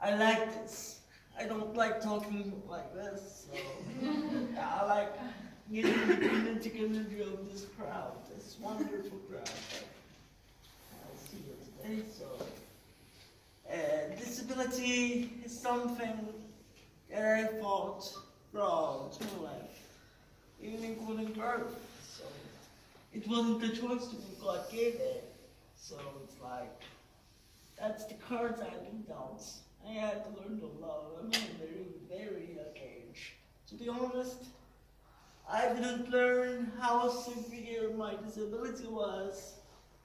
I like this. I don't like talking like this, so I like getting the kinetic energy of this crowd, this wonderful crowd that I see here today. So, disability is something that I fought throughout my life, even including birth. So, it wasn't a choice to me, God gave it. So it's like, that's the cards I've been dealt. I had to learn to love. I'm at a very, very young age. To be honest, I didn't learn how severe my disability was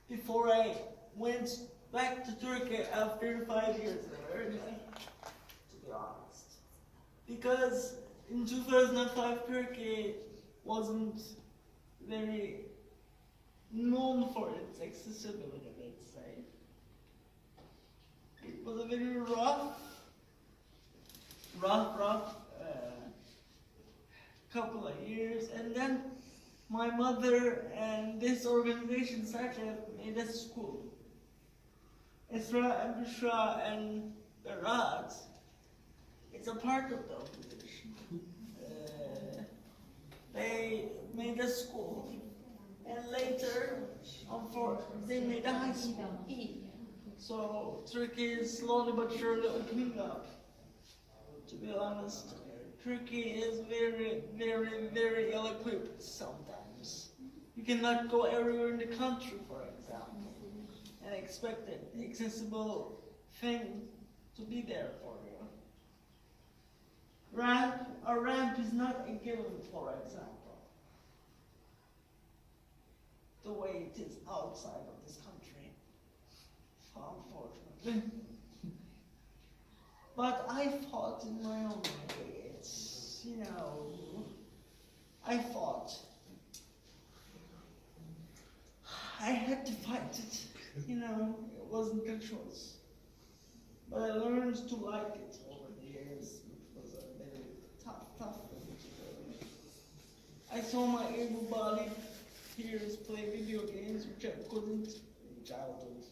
before I went back to Turkey after 5 years there, to be honest. Because in 2005, Turkey wasn't very known for its accessibility, let's say. It was a very rough couple of years, and then my mother and this organization started made a school. Isra and Bishra and Berat, it's a part of the organization. They made a school, and later, they made a high school. So Turkey is slowly but surely opening up. To be honest, Turkey is very, very, very ill-equipped sometimes. You cannot go everywhere in the country, for example, and expect an accessible thing to be there for you. A ramp is not a given, for example, the way it is outside of this country, unfortunately. But I fought in my own way. It's, I fought. I had to fight it. It wasn't a choice. But I learned to like it over the years. It was a very tough thing to do. I saw my able-bodied peers play video games, which I couldn't in childhood.